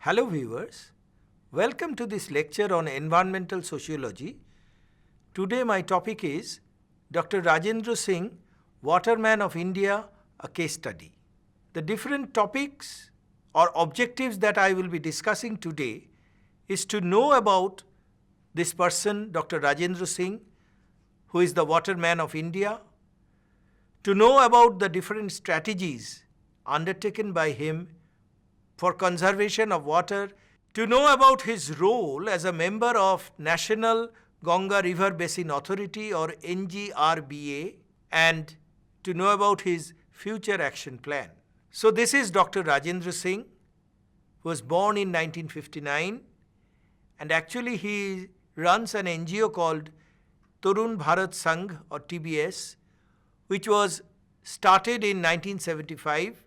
Hello viewers, welcome to this lecture on environmental sociology. Today my topic is Dr. Rajendra Singh, Waterman of India, a case study. The different topics or objectives that I will be discussing today is to know about this person, Dr. Rajendra Singh, who is the Waterman of India, to know about the different strategies undertaken by him for conservation of water, to know about his role as a member of National Ganga River Basin Authority or NGBRA, and to know about his future action plan. So this is Dr. Rajendra Singh, who was born in 1959, and actually he runs an NGO called Tarun Bharat Sangh or TBS, which was started in 1975,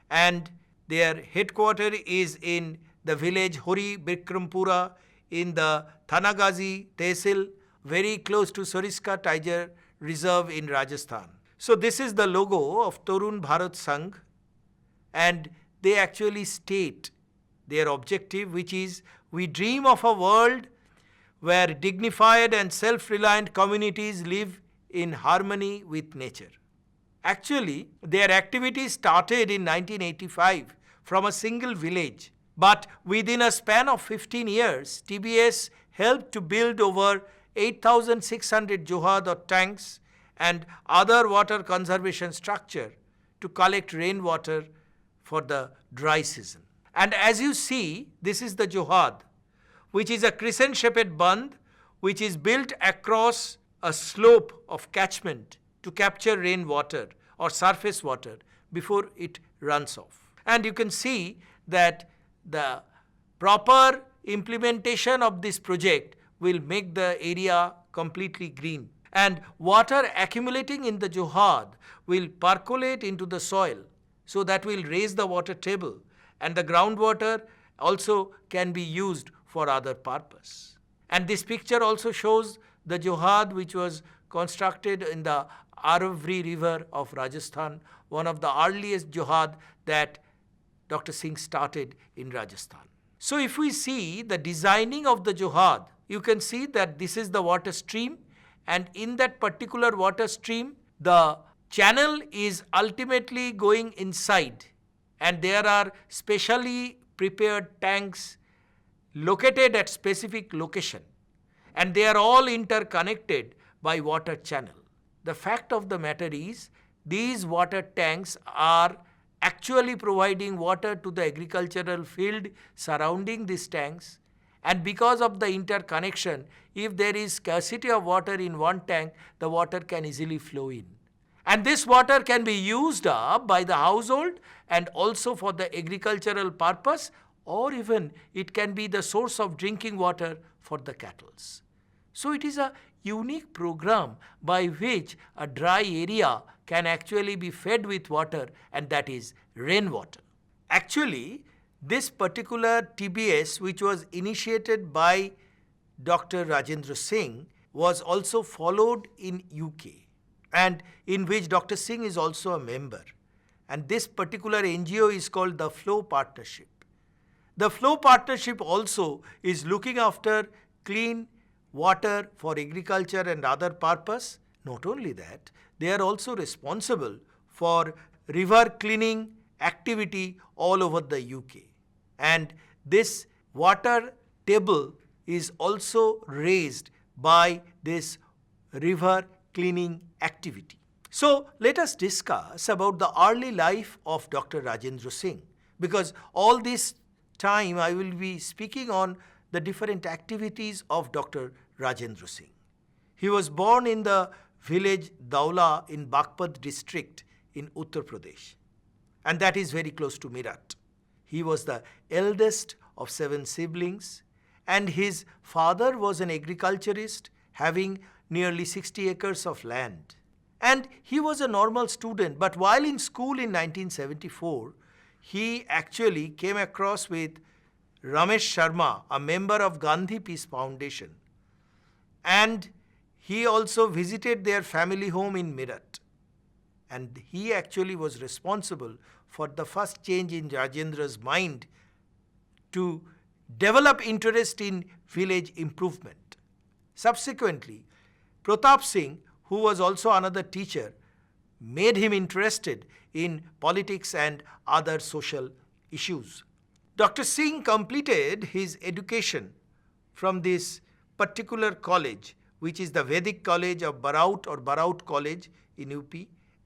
and their headquarters is in the village Hori Bikrampura in the Thanagazi Tehsil, very close to Soriska Tiger Reserve in Rajasthan. So this is the logo of Tarun Bharat Sangh, and they actually state their objective, which is we dream of a world where dignified and self-reliant communities live in harmony with nature. Actually, their activities started in 1985 from a single village, but within a span of 15 years, TBS helped to build over 8,600 Johads or tanks and other water conservation structure to collect rainwater for the dry season. And as you see, this is the Johad, which is a crescent-shaped bund which is built across a slope of catchment to capture rainwater or surface water before it runs off. And you can see that the proper implementation of this project will make the area completely green. And water accumulating in the Johad will percolate into the soil, so that will raise the water table, and the groundwater also can be used for other purpose. And this picture also shows the Johad which was constructed in the Alwar river of Rajasthan, one of the earliest Johad that Dr. Singh started in Rajasthan. So if we see the designing of the Johad, you can see that this is the water stream, and in that particular water stream, the channel is ultimately going inside, and there are specially prepared tanks located at specific location, and they are all interconnected by water channel. The fact of the matter is, these water tanks are actually providing water to the agricultural field surrounding these tanks, and because of the interconnection, if there is scarcity of water in one tank, the water can easily flow in. And this water can be used up by the household and also for the agricultural purpose, or even it can be the source of drinking water for the cattle. So it is a unique program by which a dry area can actually be fed with water, and that is rainwater. Actually, this particular TBS, which was initiated by Dr. Rajendra Singh, was also followed in UK, and in which Dr. Singh is also a member. And this particular NGO is called the Flow Partnership. The Flow Partnership also is looking after clean water for agriculture and other purpose. Not only that, they are also responsible for river cleaning activity all over the UK. And this water table is also raised by this river cleaning activity. So let us discuss about the early life of Dr. Rajendra Singh, because all this time I will be speaking on the different activities of Dr. Rajendra Singh. He was born in the village Daula in Bagpat district in Uttar Pradesh, and that is very close to Meerut. He was the eldest of 7 siblings, and his father was an agriculturist having nearly 60 acres of land. And he was a normal student, but while in school in 1974, he actually came across with Ramesh Sharma, a member of Gandhi Peace Foundation, and he also visited their family home in Meerut. And he actually was responsible for the first change in Rajendra's mind to develop interest in village improvement. Subsequently, Pratap Singh, who was also another teacher, made him interested in politics and other social issues. Dr. Singh completed his education from this particular college, which is the Vedic College of Baraut or Baraut College in UP,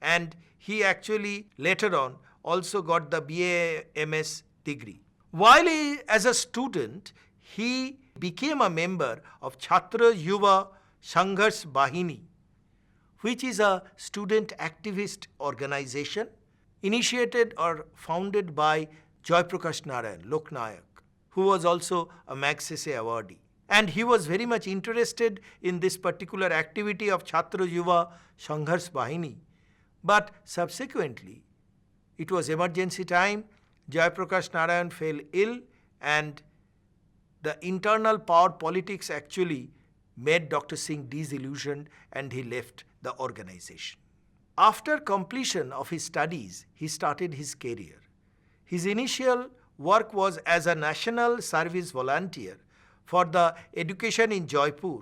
and he actually later on also got the BA-MS degree. While as a student, he became a member of Chhatra Yuva Sangharsh Bahini, which is a student activist organization initiated or founded by Joyprakash Narayan, Loknayak, who was also a Magsaysay awardee. And he was very much interested in this particular activity of Chhatra Yuva Sangharsh Bahini. But subsequently, it was emergency time, Joyprakash Narayan fell ill, and the internal power politics actually made Dr. Singh disillusioned, and he left the organization. After completion of his studies, he started his career. His initial work was as a national service volunteer for the education in Jaipur,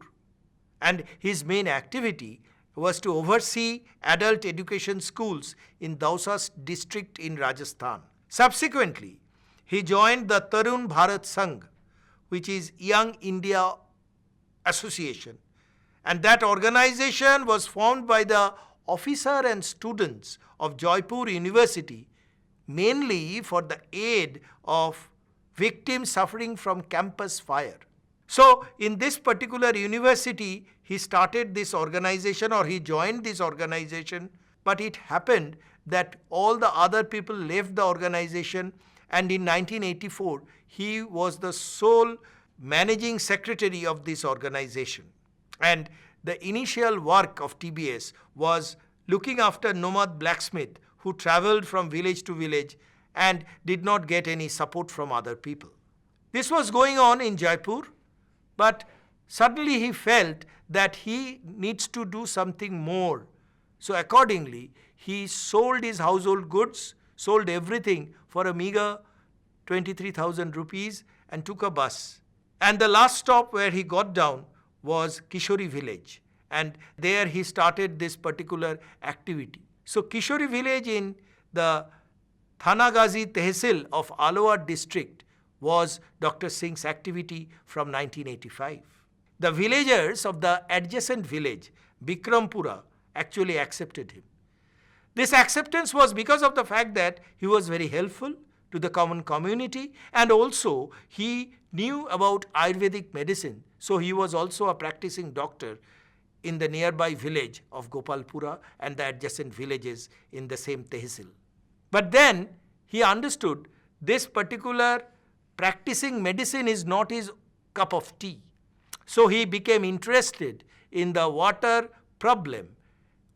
and his main activity was to oversee adult education schools in Dausa district in Rajasthan. Subsequently, he joined the Tarun Bharat Sangh, which is Young India Association, and that organization was formed by the officer and students of Jaipur University, mainly for the aid of victims suffering from campus fire. So, in this particular university, he started this organization, or he joined this organization, but it happened that all the other people left the organization, and in 1984, he was the sole managing secretary of this organization. And the initial work of TBS was looking after nomad blacksmith who traveled from village to village and did not get any support from other people. This was going on in Jaipur, but suddenly he felt that he needs to do something more. So accordingly, he sold his household goods, sold everything for a meager 23,000 rupees and took a bus. And the last stop where he got down was Kishori village, and there he started this particular activity. So Kishori village in the Thanagazi Tehsil of Alwar district was Dr. Singh's activity from 1985. The villagers of the adjacent village, Bikrampura, actually accepted him. This acceptance was because of the fact that he was very helpful to the common community, and also he knew about Ayurvedic medicine. So he was also a practicing doctor in the nearby village of Gopalpura and the adjacent villages in the same tehsil. But then he understood this particular practicing medicine is not his cup of tea. So he became interested in the water problem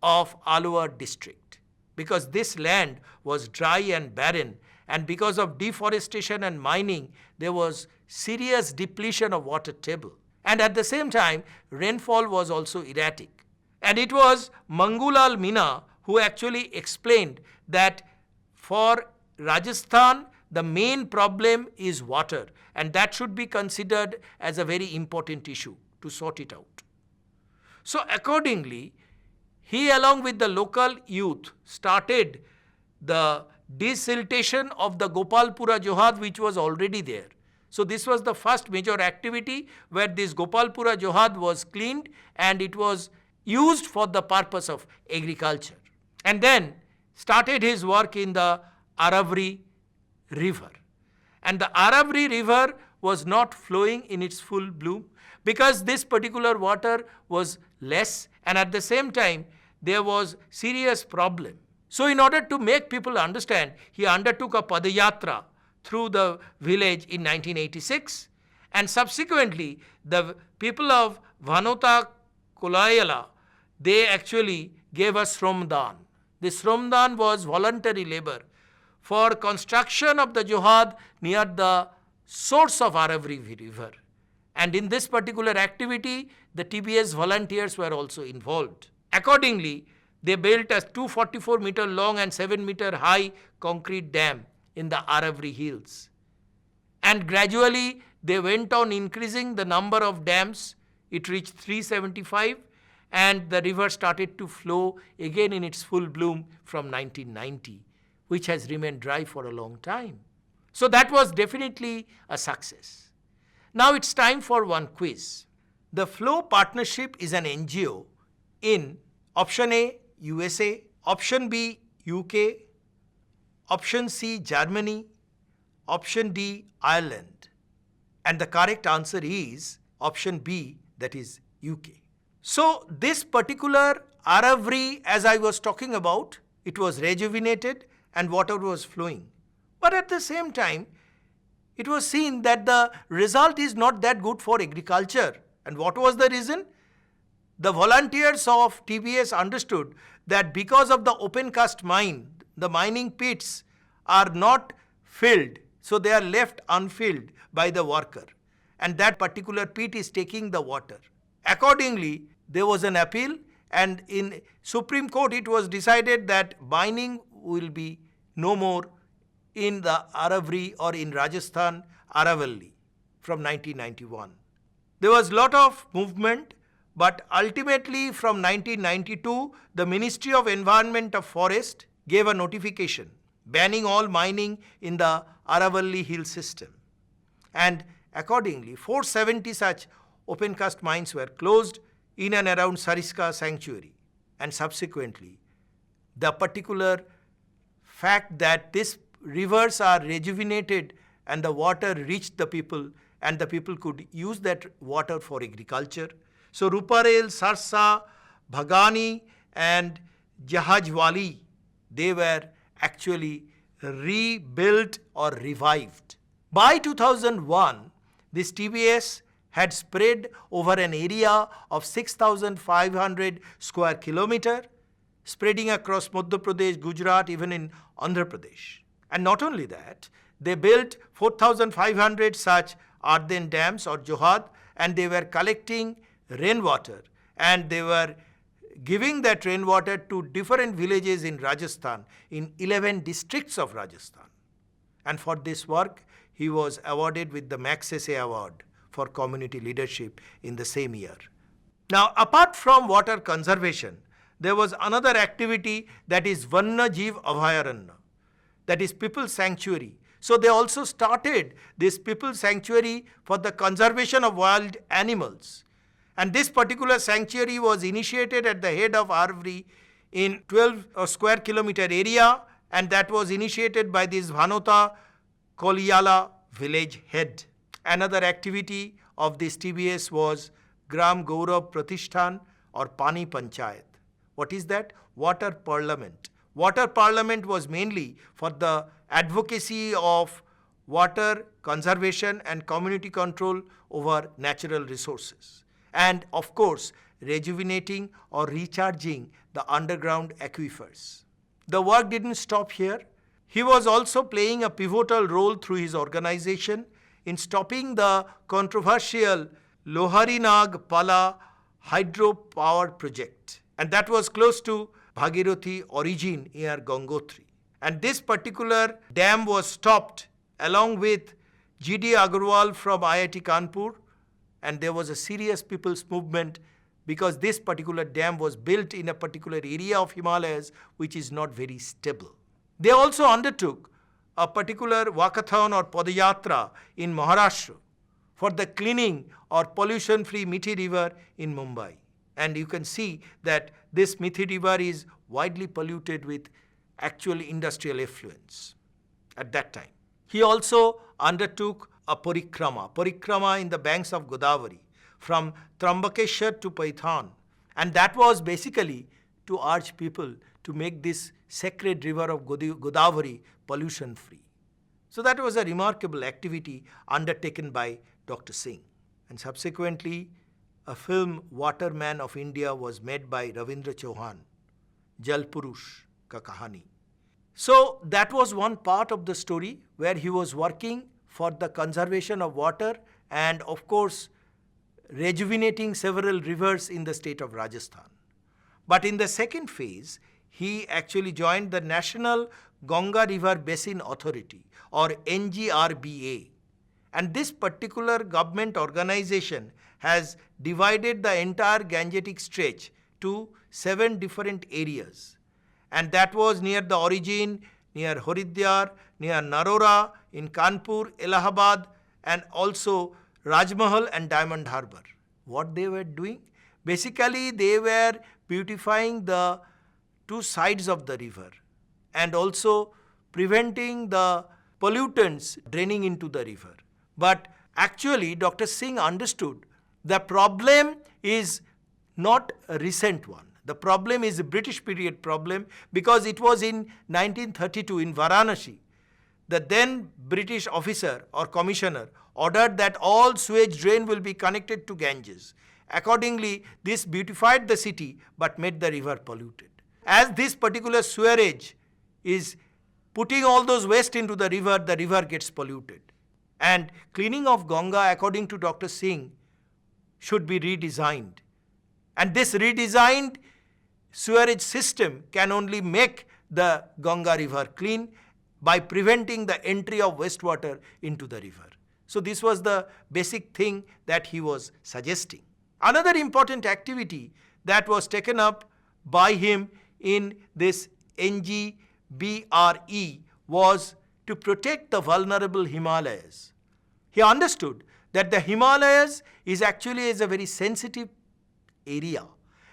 of Alwar district, because this land was dry and barren, and because of deforestation and mining, there was serious depletion of water table. And at the same time, rainfall was also erratic. And it was Mangulal Meena who actually explained that for Rajasthan, the main problem is water, and that should be considered as a very important issue to sort it out. So accordingly, he along with the local youth started the desiltation of the Gopalpura Johad, which was already there. So this was the first major activity where this Gopalpura Johad was cleaned and it was used for the purpose of agriculture. And then started his work in the Aravri river. And the Aravri river was not flowing in its full bloom because this particular water was less, and at the same time there was serious problem. So in order to make people understand, he undertook a padayatra through the village in 1986, and subsequently the people of Vanota Kolayala, they actually gave us Shromdan. This Shromdan was voluntary labor for construction of the Johad near the source of Aravri river. And in this particular activity, the TBS volunteers were also involved. Accordingly, they built a 244 meter long and 7 meter high concrete dam in the Aravri hills. And gradually they went on increasing the number of dams. It reached 375 and the river started to flow again in its full bloom from 1990, which has remained dry for a long time. So that was definitely a success. Now it's time for one quiz. The Flow Partnership is an NGO in option A, USA, option B, UK, option C, Germany, option D, Ireland. And the correct answer is option B, that is UK. So this particular Aravri, as I was talking about, it was rejuvenated and water was flowing. But at the same time, it was seen that the result is not that good for agriculture. And what was the reason? The volunteers of TBS understood that because of the open cast mine, the mining pits are not filled, so they are left unfilled by the worker. And that particular pit is taking the water. Accordingly, there was an appeal, and in Supreme Court it was decided that mining will be no more in the Aravri or in Rajasthan, Aravalli from 1991. There was a lot of movement, but ultimately from 1992, the Ministry of Environment of Forest gave a notification banning all mining in the Aravalli hill system. And accordingly, 470 such open cast mines were closed in and around Sariska sanctuary. And subsequently, the particular fact that these rivers are rejuvenated and the water reached the people and the people could use that water for agriculture. So Ruparel, Sarsa, Bhagani and Jahajwali, they were actually rebuilt or revived. By 2001, this TBS had spread over an area of 6,500 square kilometer, spreading across Madhya Pradesh, Gujarat, even in Andhra Pradesh. And not only that, they built 4,500 such earthen dams or Johad, and they were collecting rainwater and they were giving that rainwater to different villages in Rajasthan, in 11 districts of Rajasthan. And for this work, he was awarded with the Magsaysay Award for community leadership in the same year. Now, apart from water conservation, there was another activity, that is Vanya Jeev Abhayaranya, that is people sanctuary. So they also started this people sanctuary for the conservation of wild animals. And this particular sanctuary was initiated at the head of Aravri in 12 square kilometer area, and that was initiated by this Bhanota Koliyala village head. Another activity of this TBS was Gram Gaurav Pratishthan or Pani Panchayat. What is that? Water Parliament. Water Parliament was mainly for the advocacy of water conservation and community control over natural resources. And of course, rejuvenating or recharging the underground aquifers. The work didn't stop here. He was also playing a pivotal role through his organization in stopping the controversial Loharinag Pala hydropower project. And that was close to Bhagirathi origin near Gangotri. And this particular dam was stopped along with G.D. Agarwal from IIT Kanpur, and there was a serious people's movement because this particular dam was built in a particular area of Himalayas which is not very stable. They also undertook a particular walkathon or Padayatra in Maharashtra for the cleaning or pollution-free Mithi River in Mumbai. And you can see that this Mithi River is widely polluted with actual industrial effluents at that time. He also undertook a parikrama in the banks of Godavari from Trambakeshwar to Paithan. And that was basically to urge people to make this sacred river of Godavari pollution free. So that was a remarkable activity undertaken by Dr. Singh. And subsequently, a film Waterman of India was made by Ravindra Chauhan, Jal Purush Ka Kahani. So that was one part of the story where he was working for the conservation of water and of course rejuvenating several rivers in the state of Rajasthan. But in the second phase, he actually joined the National Ganga River Basin Authority or NGBRA, And this particular government organization has divided the entire Gangetic stretch to 7 different areas. And that was near the origin, near Haridwar, near Narora, in Kanpur, Allahabad, and also Rajmahal and Diamond Harbour. What they were doing? Basically, they were beautifying the 2 sides of the river and also preventing the pollutants draining into the river. But actually, Dr. Singh understood the problem is not a recent one. The problem is a British period problem, because it was in 1932 in Varanasi. The then British officer or commissioner ordered that all sewage drain will be connected to Ganges. Accordingly, this beautified the city but made the river polluted. As this particular sewerage is putting all those waste into the river gets polluted. And cleaning of Ganga, according to Dr. Singh, should be redesigned. And this redesigned sewerage system can only make the Ganga river clean by preventing the entry of wastewater into the river. So this was the basic thing that he was suggesting. Another important activity that was taken up by him in this NGBRA was to protect the vulnerable Himalayas. He understood that the Himalayas is actually a very sensitive area,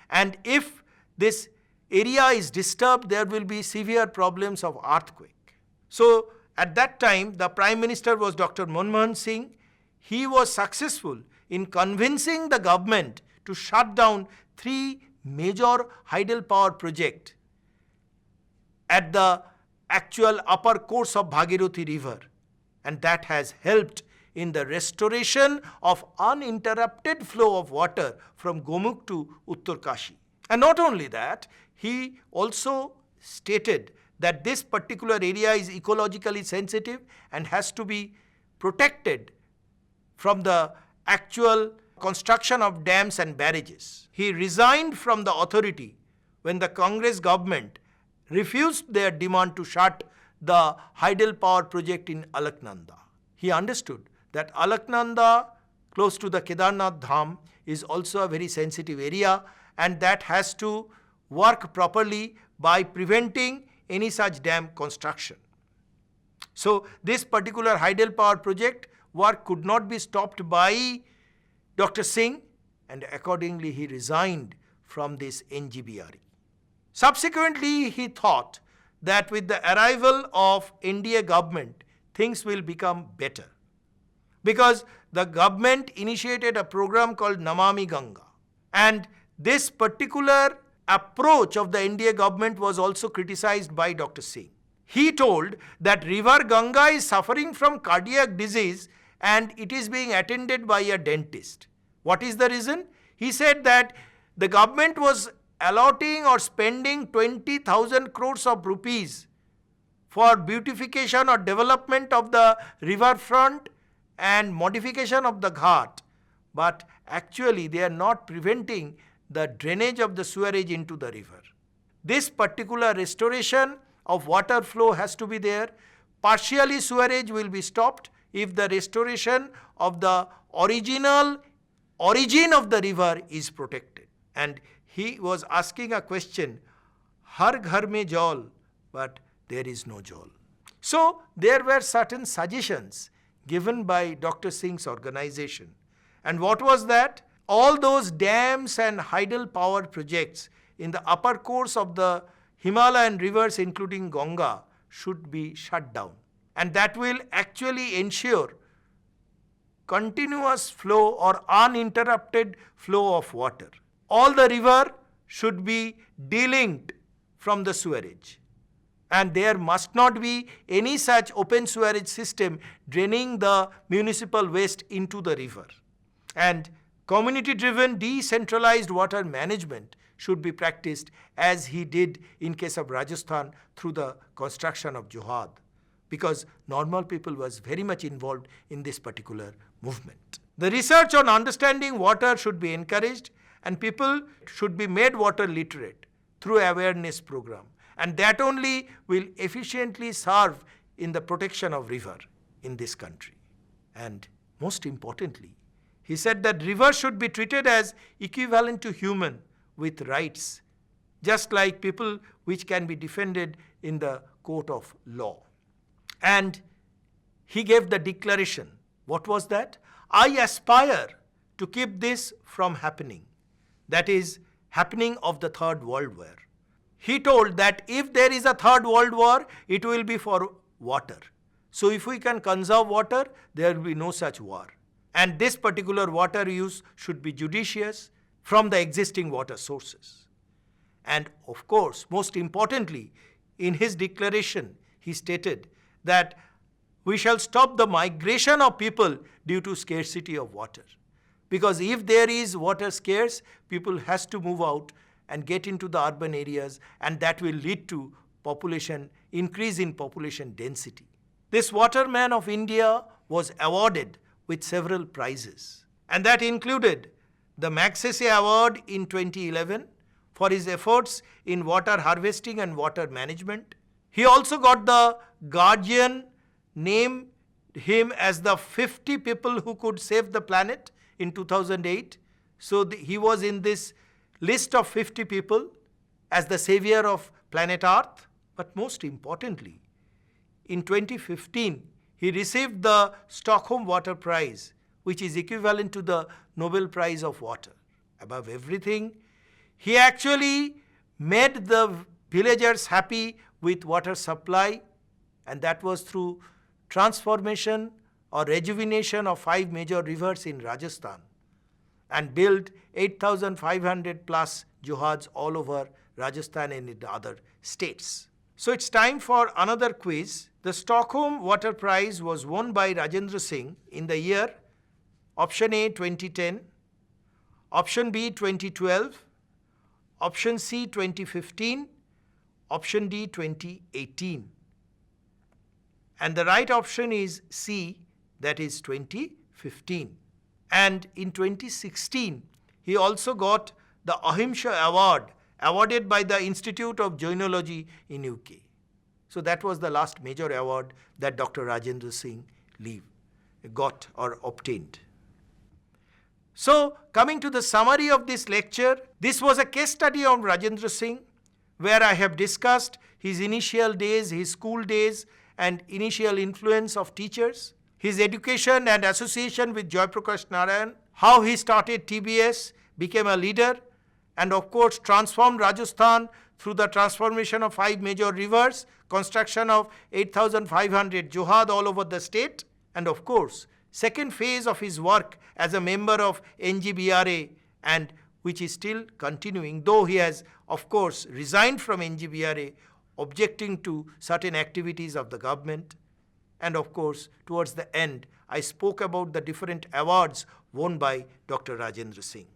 and if this area is disturbed, there will be severe problems of earthquake. So at that time, the Prime Minister was Dr. Manmohan Singh. He was successful in convincing the government to shut down 3 major hydropower projects at the actual upper course of Bhagirathi river, and that has helped in the restoration of uninterrupted flow of water from Gomukh to Uttarkashi. And not only that, he also stated that this particular area is ecologically sensitive and has to be protected from the actual construction of dams and barrages. He resigned from the authority when the Congress government refused their demand to shut the hydropower project in Alaknanda. He understood that Alaknanda, close to the Kedarnath Dham, is also a very sensitive area, and that has to work properly by preventing any such dam construction. So this particular hydropower project work could not be stopped by Dr. Singh, and accordingly he resigned from this NGBRA. Subsequently, he thought that with the arrival of NDA government, things will become better, because the government initiated a program called Namami Ganga, and this particular approach of the NDA government was also criticized by Dr. Singh. He told that River Ganga is suffering from cardiac disease and it is being attended by a dentist. What is the reason? He said that the government was allotting or spending 20,000 crores of rupees for beautification or development of the riverfront and modification of the ghat, but actually they are not preventing the drainage of the sewerage into the river. This particular restoration of water flow has to be there. Partially sewerage will be stopped if the restoration of the original origin of the river is protected. And he was asking a question, Har ghar mein jal, but there is no jal. So there were certain suggestions given by Dr. Singh's organization. And what was that? All those dams and hydropower projects in the upper course of the Himalayan rivers, including Ganga, should be shut down. And that will actually ensure continuous flow or uninterrupted flow of water. All the river should be delinked from the sewerage. And there must not be any such open sewerage system draining the municipal waste into the river. And community-driven decentralized water management should be practiced, as he did in case of Rajasthan through the construction of Johads, because normal people was very much involved in this particular movement. The research on understanding water should be encouraged, and people should be made water literate through awareness program, and that only will efficiently serve in the protection of river in this country. And most importantly, he said that rivers should be treated as equivalent to human with rights, just like people which can be defended in the court of law. And he gave the declaration. What was that? I aspire to keep this from happening. That is, happening of the Third World War. He told that if there is a Third World War, it will be for water. So if we can conserve water, there will be no such war. And this particular water use should be judicious from the existing water sources. And of course, most importantly, in his declaration, he stated that we shall stop the migration of people due to scarcity of water. Because if there is water scarce, people has to move out and get into the urban areas, and that will lead to increase in population density. This Waterman of India was awarded with several prizes, and that included the Magsaysay Award in 2011 for his efforts in water harvesting and water management. He also got the Guardian named him as the 50 people who could save the planet in 2008. So he was in this list of 50 people as the savior of planet Earth. But most importantly, in 2015, he received the Stockholm Water Prize, which is equivalent to the Nobel Prize of Water. Above everything, he actually made the villagers happy with water supply, and that was through transformation or rejuvenation of 5 major rivers in Rajasthan, and built 8,500 plus Johads all over Rajasthan and in other states. So it's time for another quiz. The Stockholm Water Prize was won by Rajendra Singh in the year option A 2010, option B 2012, option C 2015, option D 2018. And the right option is C, that is 2015. And in 2016, he also got the Ahimsa Award awarded by the Institute of Joinology in UK. So that was the last major award that Dr. Rajendra Singh got or obtained. So coming to the summary of this lecture, this was a case study of Rajendra Singh, where I have discussed his initial days, his school days, and initial influence of teachers, his education and association with Jayaprakash Narayan, how he started TBS, became a leader, and of course transformed Rajasthan through the transformation of 5 major rivers, construction of 8,500 Johad all over the state, and of course second phase of his work as a member of NGBRA, and which is still continuing, though he has of course resigned from NGBRA, objecting to certain activities of the government. And of course, towards the end, I spoke about the different awards won by Dr. Rajendra Singh.